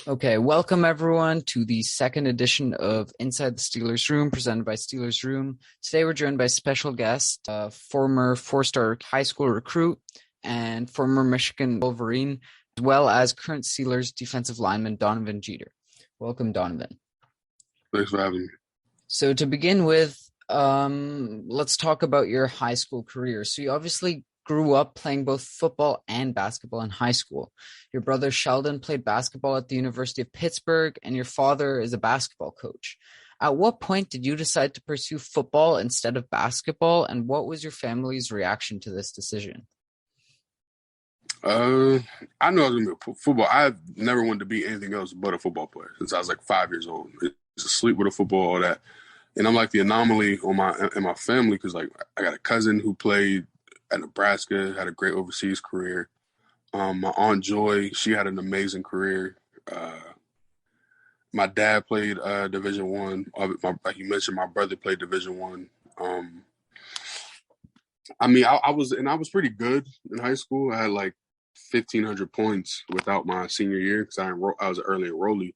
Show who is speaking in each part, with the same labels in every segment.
Speaker 1: Okay, welcome everyone to the second edition of Inside the Steelers Room, presented by Steelers Room. Today we're joined by special guest, former four-star high school recruit and former Michigan Wolverine, as well as current Steelers defensive lineman Donovan Jeter. Welcome, Donovan.
Speaker 2: Thanks for having me.
Speaker 1: So to begin with, let's talk about your high school career. So you obviously grew up playing both football and basketball in high school. Your brother Sheldon played basketball at the University of Pittsburgh, and your father is a basketball coach. At what point did you decide to pursue football instead of basketball, and what was your family's reaction to this decision?
Speaker 2: I knew I was gonna be football. I never wanted to be anything else but a football player since I was like 5 years old. I used to sleep with a football, all that, and I'm like the anomaly in my family because like I got a cousin who played at Nebraska, had a great overseas career. My aunt Joy, she had an amazing career. My dad played Division One. Like you mentioned, my brother played Division One. I was pretty good in high school. I had like 1,500 points without my senior year because I was an early enrollee.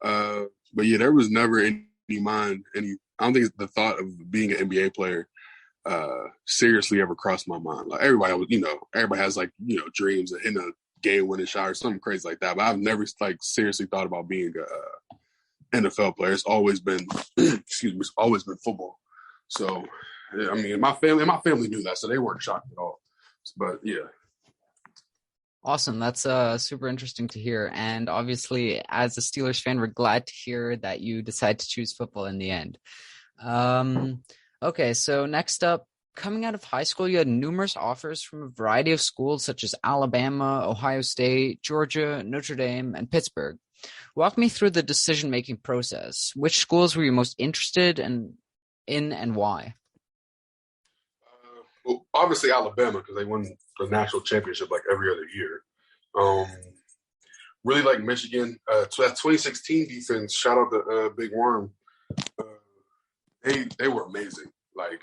Speaker 2: But yeah, there was never any. I don't think the thought of being an NBA player seriously ever crossed my mind. Like everybody has like dreams of hitting a game-winning shot or something crazy like that. But I've never like seriously thought about being a NFL player. It's always been, excuse me, it's always been football. So, yeah, I mean, my family knew that, so they weren't shocked at all. But yeah.
Speaker 1: Awesome. That's super interesting to hear. And obviously, as a Steelers fan, we're glad to hear that you decide to choose football in the end. Um, okay, so next up, coming out of high school, you had numerous offers from a variety of schools such as Alabama, Ohio State, Georgia, Notre Dame, and Pittsburgh. Walk me through the decision-making process. Which schools were you most interested in and why?
Speaker 2: Well, obviously Alabama because they won the national championship like every other year. Um, really like Michigan. So that 2016 defense, shout out to Big Worm. Uh, they were amazing. Like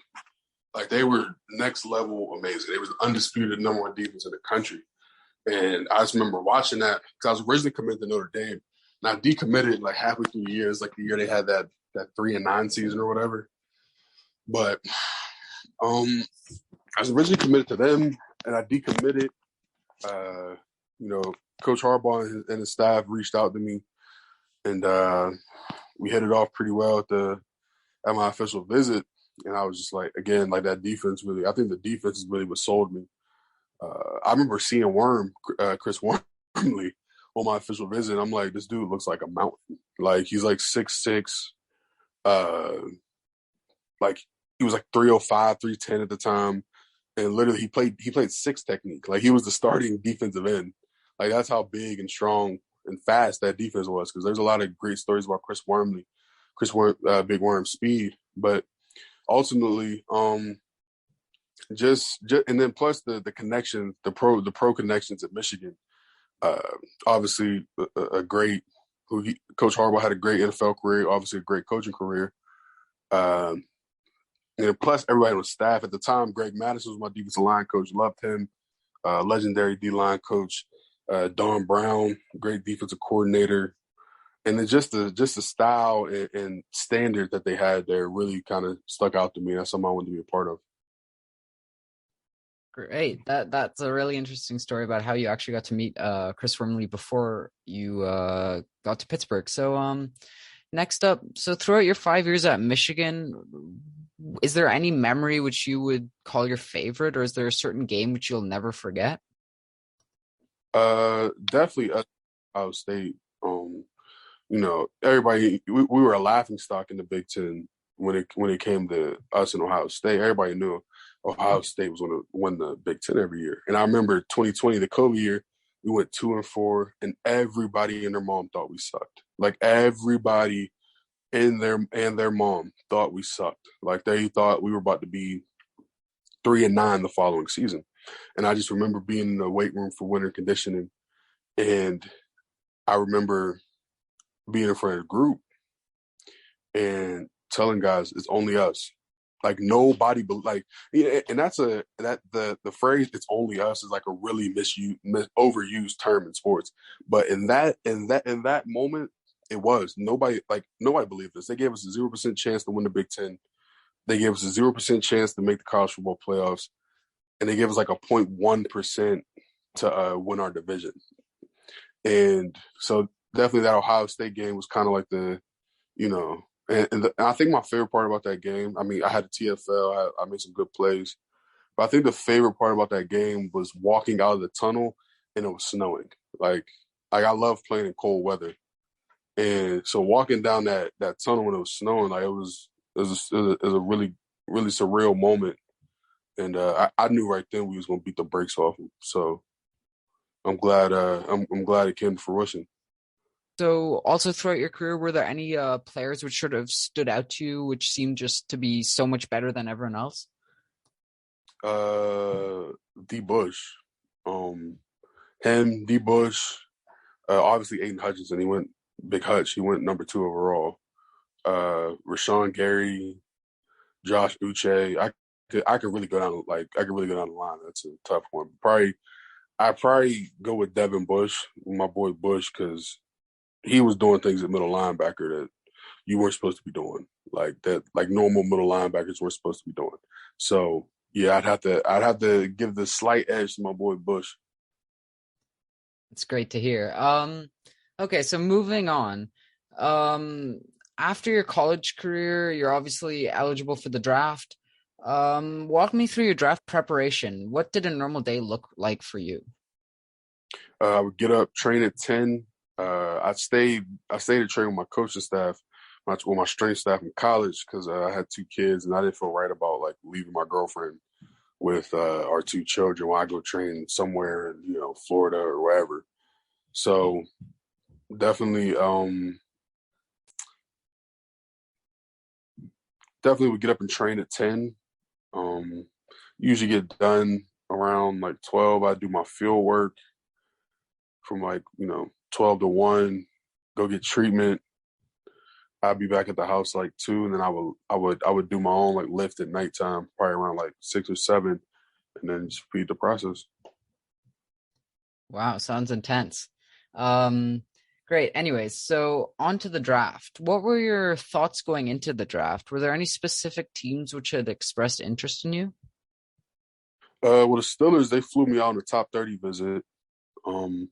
Speaker 2: they were next level amazing. They was the undisputed number one defense in the country. And I just remember watching that because I was originally committed to Notre Dame. And I decommitted like halfway through the year. It's like the year they had that 3-9 season or whatever. But I was originally committed to them, and I decommitted. Uh, you know, Coach Harbaugh and his staff reached out to me, and we hit it off pretty well at my official visit. And I was just like, again, like that defense really. I think the defense is really what sold me. I remember seeing Chris Wormley, on my official visit. I'm like, this dude looks like a mountain. Like he's like 6'6". Like he was like 305, 310 at the time. And literally he played six technique. Like he was the starting defensive end. Like that's how big and strong and fast that defense was. Because there's a lot of great stories about Big Worm speed. But ultimately, just and then plus the connections, the pro connections at Michigan. Obviously, a great Coach Harbaugh had a great NFL career. Obviously, a great coaching career. Um, And plus, everybody on staff at the time, Greg Madison was my defensive line coach. Loved him. Legendary D-line coach. Don Brown, great defensive coordinator. And then just the style and standard that they had there really kind of stuck out to me. That's something I wanted to be a part of.
Speaker 1: Great. That's a really interesting story about how you actually got to meet Chris Wormley before you got to Pittsburgh. So next up, so throughout your 5 years at Michigan, is there any memory which you would call your favorite, or is there a certain game which you'll never forget?
Speaker 2: Definitely Ohio State. Everybody we were a laughing stock in the Big Ten when it came to us in Ohio State. Everybody knew Ohio State was going to win the Big Ten every year. And I remember 2020, the COVID year, we went 2-4, and everybody and their mom thought we sucked. Like everybody and their mom thought we sucked. Like they thought we were about to be 3-9 the following season. And I just remember being in the weight room for winter conditioning, and I remember being in front of the group and telling guys it's only us. Like nobody, like yeah, and that's the phrase "it's only us" is like a really overused term in sports. But in that moment, it was nobody believed us. They gave us a 0% chance to win the Big Ten. They gave us a 0% chance to make the college football playoffs, and they gave us like a 0.1% to win our division. And so definitely that Ohio State game was kind of like you know, and I think my favorite part about that game, I mean, I had a TFL, I made some good plays, but I think the favorite part about that game was walking out of the tunnel and it was snowing. Like I love playing in cold weather, and so walking down that tunnel when it was snowing, like it was a really surreal moment, and I knew right then we was gonna beat the brakes off them. So I'm glad it came to fruition.
Speaker 1: So, also throughout your career, were there any players which sort of stood out to you, which seemed just to be so much better than everyone else?
Speaker 2: Uh, D Bush, um, him, D Bush, obviously Aiden Hutchinson. He went big Hutch. He went number 2 overall. Rashawn Gary, Josh Uche. I could really go down I could really go down the line. That's a tough one. I probably go with Devin Bush, my boy Bush, because he was doing things at middle linebacker that you weren't supposed to be doing, like normal middle linebackers were supposed to be doing. So yeah, I'd have to give the slight edge to my boy Bush.
Speaker 1: It's great to hear. Okay, so moving on. Um, After your college career, you're obviously eligible for the draft. Walk me through your draft preparation. What did a normal day look like for you?
Speaker 2: I would get up, train at 10. I stayed to train with my coaching staff, my strength staff in college because I had 2 kids and I didn't feel right about like leaving my girlfriend with our 2 children while I go train somewhere in Florida or wherever. So definitely definitely would get up and train at 10. Um, Usually get done around like 12. I do my field work from 12 to 1, go get treatment. I'd be back at the house like 2, and then I would do my own like lift at nighttime, probably around like 6 or 7, and then just repeat the process.
Speaker 1: Wow, sounds intense. Um, Great. Anyways, so on to the draft. What were your thoughts going into the draft? Were there any specific teams which had expressed interest in you?
Speaker 2: Well, the Steelers they flew me out on the top 30 visit. Um,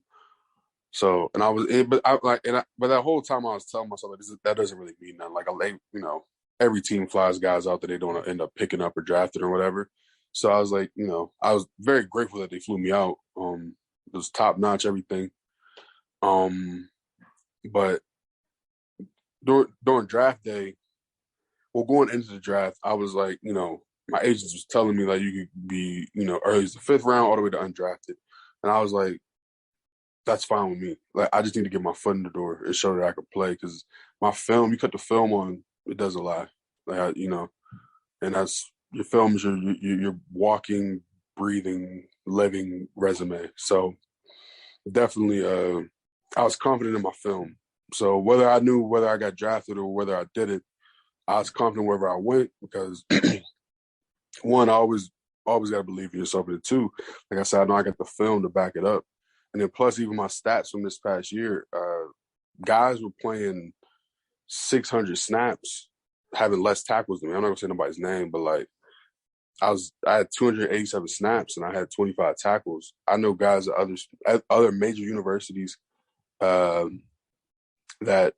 Speaker 2: so and I was, but I like, but that whole time I was telling myself like, that doesn't really mean nothing. Like, every team flies guys out that they don't end up picking up or drafting or whatever. So I was like, I was very grateful that they flew me out. It was top notch everything. Um, but during draft day, well, going into the draft, I was like, my agents was telling me like you could be, early as the 5th round all the way to undrafted, and I was like, that's fine with me. Like, I just need to get my foot in the door and show that I could play because my film, you cut the film on, it doesn't lie. Like, and that's your film is your walking, breathing, living resume. So definitely, I was confident in my film. So whether I knew whether I got drafted or whether I didn't, I was confident wherever I went because one, I always got to believe in yourself, and two, like I said, I know I got the film to back it up, and then plus even my stats from this past year, guys were playing 600 snaps, having less tackles than me. I'm not gonna say nobody's name, but like I had 287 snaps and I had 25 tackles. I know guys at other major universities um, that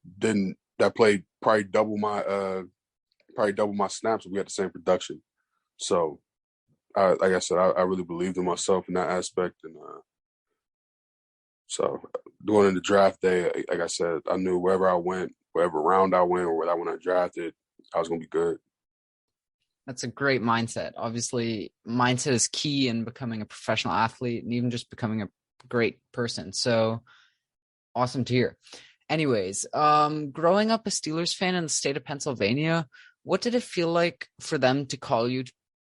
Speaker 2: played probably double my snaps if we had the same production. So, like I said, I really believed in myself in that aspect, and so going into draft day, like I said, I knew wherever I went, wherever round I went, or whether I went undrafted, I was gonna be good.
Speaker 1: That's a great mindset. Obviously, mindset is key in becoming a professional athlete and even just becoming a great person. So awesome to hear. Anyways, growing up a Steelers fan in the state of Pennsylvania, what did it feel like for them to call you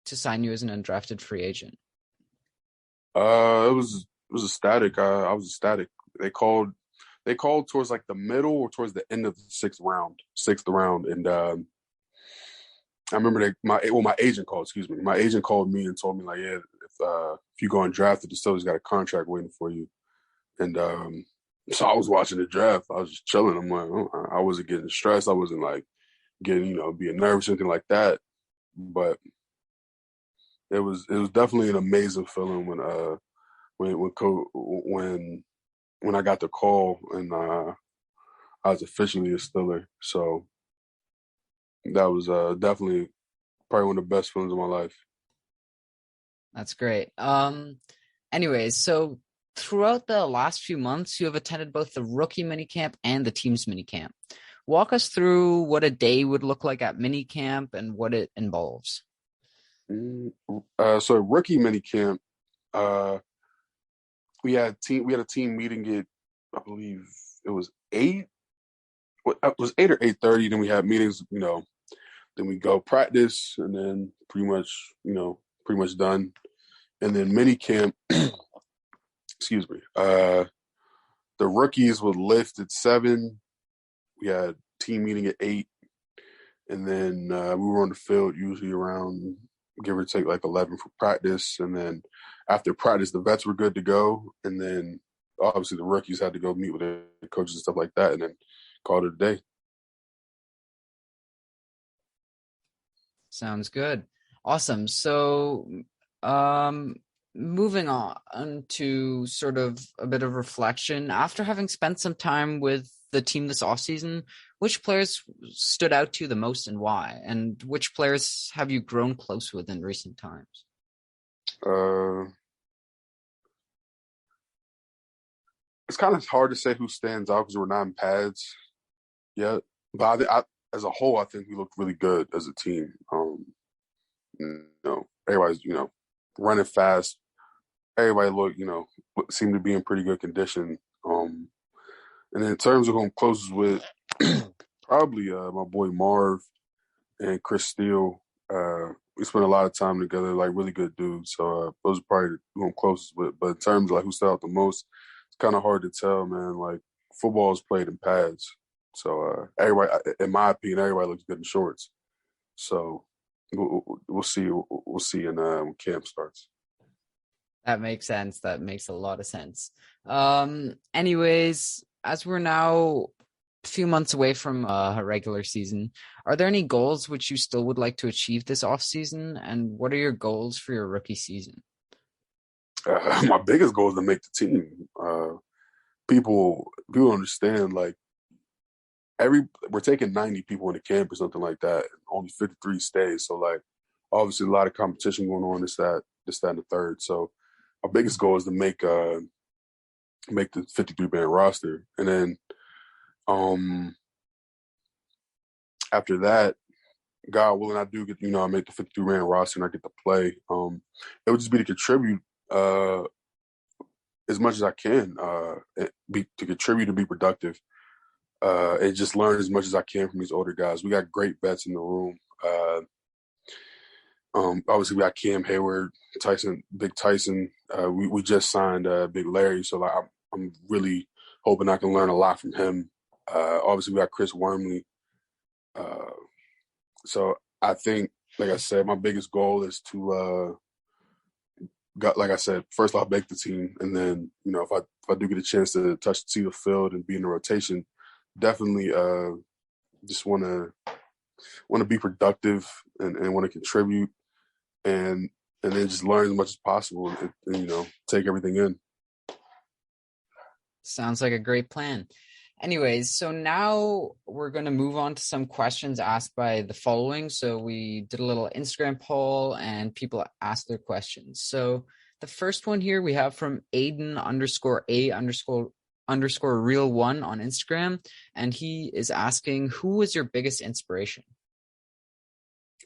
Speaker 1: to sign you as an undrafted free agent?
Speaker 2: It was ecstatic. I was ecstatic. They called they called towards like the middle or towards the end of the sixth round, and I remember my agent called. Excuse me, my agent called me and told me like, yeah, if you go undrafted, the Steelers got a contract waiting for you. And so I was watching the draft. I was just chilling. I'm like, oh, I wasn't getting stressed. I wasn't like getting being nervous or anything like that. But it was definitely an amazing feeling when I got the call and I was officially a Steeler. So that was definitely probably one of the best feelings of my life.
Speaker 1: That's great. Anyways, so throughout the last few months, you have attended both the rookie minicamp and the team's minicamp. Walk us through what a day would look like at minicamp and what it involves.
Speaker 2: So rookie minicamp, uh, we had a team meeting at I believe it was 8. It was 8 or 8:30. Then we had meetings. Then we go practice, and then pretty much done. And then minicamp, excuse me. The rookies would lift at 7. We had team meeting at 8, and then we were on the field usually around give or take like 11 for practice. And then after practice, the vets were good to go, and then obviously the rookies had to go meet with their coaches and stuff like that, and then call it a day.
Speaker 1: Sounds good. Awesome. So, um, moving on to sort of a bit of reflection. After having spent some time with the team this offseason, which players stood out to you the most and why? And which players have you grown close with in recent times?
Speaker 2: Uh, it's kind of hard to say who stands out because we're not in pads yet. But as a whole, I think we looked really good as a team. Everybody's running fast. Everybody seemed to be in pretty good condition. And in terms of who I'm closest with, probably my boy Marv and Chris Steele. We spent a lot of time together, like really good dudes. So those are probably who I'm closest with. But in terms of like who stood out the most, it's kind of hard to tell, man. Like football is played in pads, so everybody, in my opinion, everybody looks good in shorts. So we'll see. We'll see when camp starts.
Speaker 1: That makes sense. That makes a lot of sense. Anyways, as we're now a few months away from a regular season, are there any goals which you still would like to achieve this off season? And what are your goals for your rookie season?
Speaker 2: My biggest goal is to make the team. People understand like we're taking 90 people into camp or something like that. And only 53 stays. So like obviously a lot of competition going on. This that and the third. So our biggest goal is to make the 53-man roster, and then after that, God willing, I do get I make the 53-man roster and I get to play. It would just be to contribute as much as I can, to contribute and be productive, and just learn as much as I can from these older guys. We got great vets in the room. Obviously, we got Cam Hayward, Big Tyson. We just signed Big Larry, so like, I'm really hoping I can learn a lot from him. Obviously, we got Chris Wormley. So I think, like I said, my biggest goal is to, like I said, first I'll make the team, and then if I do get a chance to see the field and be in the rotation, definitely just want to be productive and want to contribute and then just learn as much as possible and take everything in.
Speaker 1: Sounds like a great plan. Anyways, so now we're going to move on to some questions asked by the following. So we did a little Instagram poll and people asked their questions. So the first one here we have from Aiden_A__real1 on Instagram. And he is asking, who was your biggest inspiration?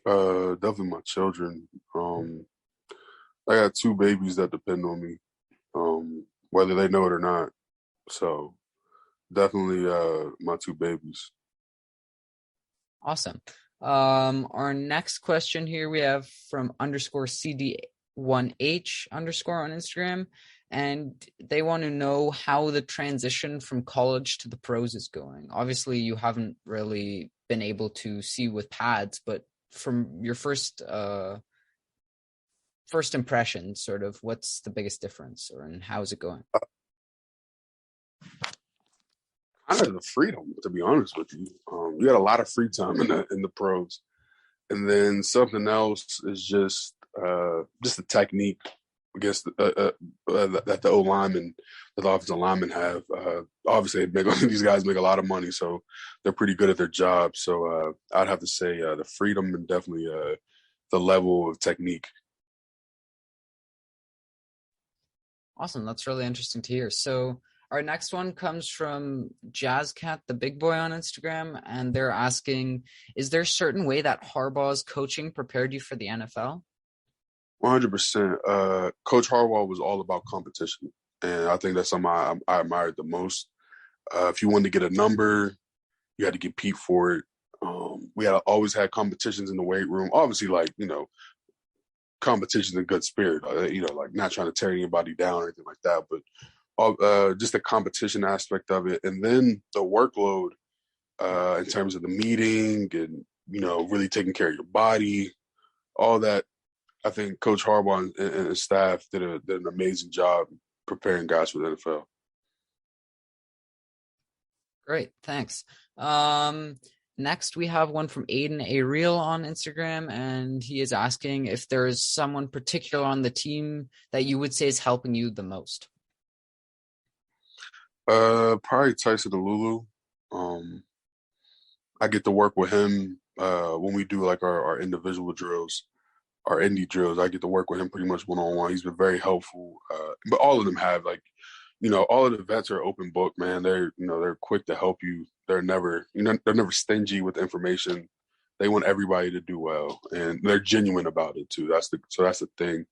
Speaker 2: Definitely my children. I got 2 babies that depend on me, whether they know it or not. So definitely my 2 babies.
Speaker 1: Awesome. Our next question here we have from _CD1H_ on Instagram, and they want to know how the transition from college to the pros is going. Obviously, you haven't really been able to see with pads, but from your first impression, sort of what's the biggest difference, or and how's it going?
Speaker 2: Kind of the freedom, to be honest with you. You got a lot of free time in the pros, and then something else is just the technique against that the O lineman, that the offensive linemen have. Obviously, these guys make a lot of money, so they're pretty good at their job. So I'd have to say the freedom and definitely the level of technique.
Speaker 1: Awesome. That's really interesting to hear. So our next one comes from Jazzcat, the big boy on Instagram, and they're asking, is there a certain way that Harbaugh's coaching prepared you for the NFL?
Speaker 2: 100%. Coach Harbaugh was all about competition, and I think that's something I admired the most. If you wanted to get a number, you had to compete for it. We had always had competitions in the weight room. Obviously, like competitions in good spirit. Like not trying to tear anybody down or anything like that, but just the competition aspect of it, and then the workload in terms of the meeting and really taking care of your body, all that. I think Coach Harbaugh and his staff did an amazing job preparing guys for the NFL.
Speaker 1: Great, thanks. Next, we have one from Aiden Ariel on Instagram, and he is asking if there is someone particular on the team that you would say is helping you the most.
Speaker 2: Probably Tyson Alulu. Um, I get to work with him when we do like our individual drills, our indie drills. I get to work with him pretty much one on one. He's been very helpful. But all of them have all of the vets are open book, man. They're quick to help you. They're never stingy with information. They want everybody to do well, and they're genuine about it too. That's the thing.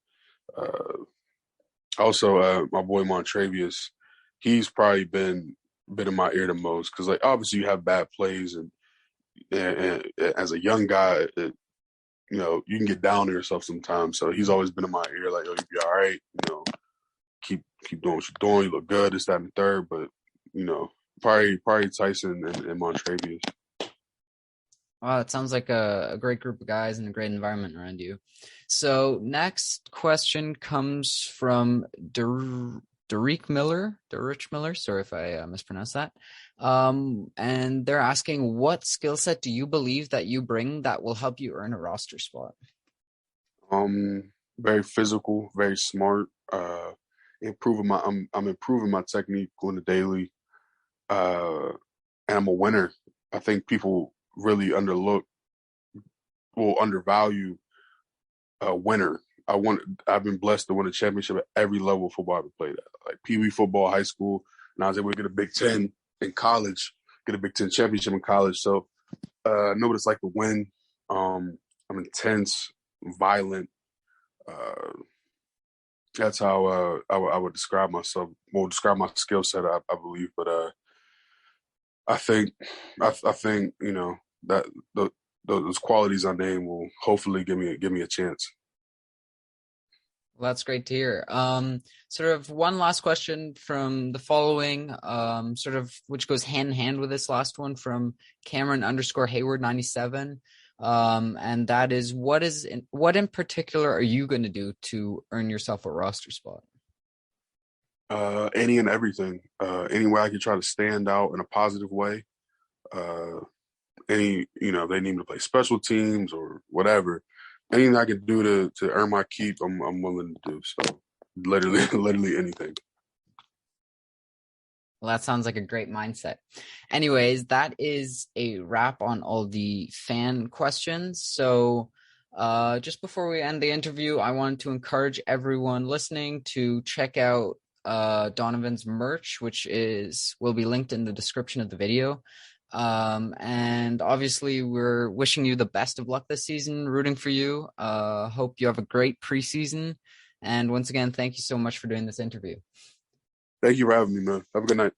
Speaker 2: Uh, Also, my boy Montravius, he's probably been in my ear the most because, like, obviously you have bad plays, and as a young guy, you can get down to yourself sometimes. So he's always been in my ear, like, "Oh, you'll be all right. Keep doing what you're doing. You look good. This, that, and the third." But probably Tyson and Montravius.
Speaker 1: Wow, it sounds like a great group of guys and a great environment around you. So next question comes from Derek Miller. Sorry if I mispronounced that. And they're asking, what skill set do you believe that you bring that will help you earn a roster spot?
Speaker 2: Very physical, very smart. I'm improving my technique on the daily. And I'm a winner. I think people really undervalue a winner. I've been blessed to win a championship at every level of football I've ever played at, like Pee Wee football, high school, and I was able to get a Big Ten in college, get a Big Ten championship in college. So I know what it's like to win. I'm intense, violent. Uh, that's how I would describe myself. Well, describe my skill set, I believe. But I think I think that those qualities I name will hopefully give me a chance.
Speaker 1: Well, that's great to hear. Sort of one last question from the following, sort of which goes hand in hand with this last one from Cameron_Hayward 97. And that is what in particular are you going to do to earn yourself a roster spot?
Speaker 2: Any and everything. Any way I can try to stand out in a positive way. Uh, they need me to play special teams or whatever. Anything I can do to earn my keep, I'm willing to do. So literally literally anything.
Speaker 1: Well, that sounds like a great mindset. Anyways, that is a wrap on all the fan questions. So just before we end the interview, I wanted to encourage everyone listening to check out Donovan's merch, which will be linked in the description of the video. And obviously we're wishing you the best of luck this season, rooting for you. Hope you have a great preseason. And once again, thank you so much for doing this interview.
Speaker 2: Thank you for having me, man. Have a good night.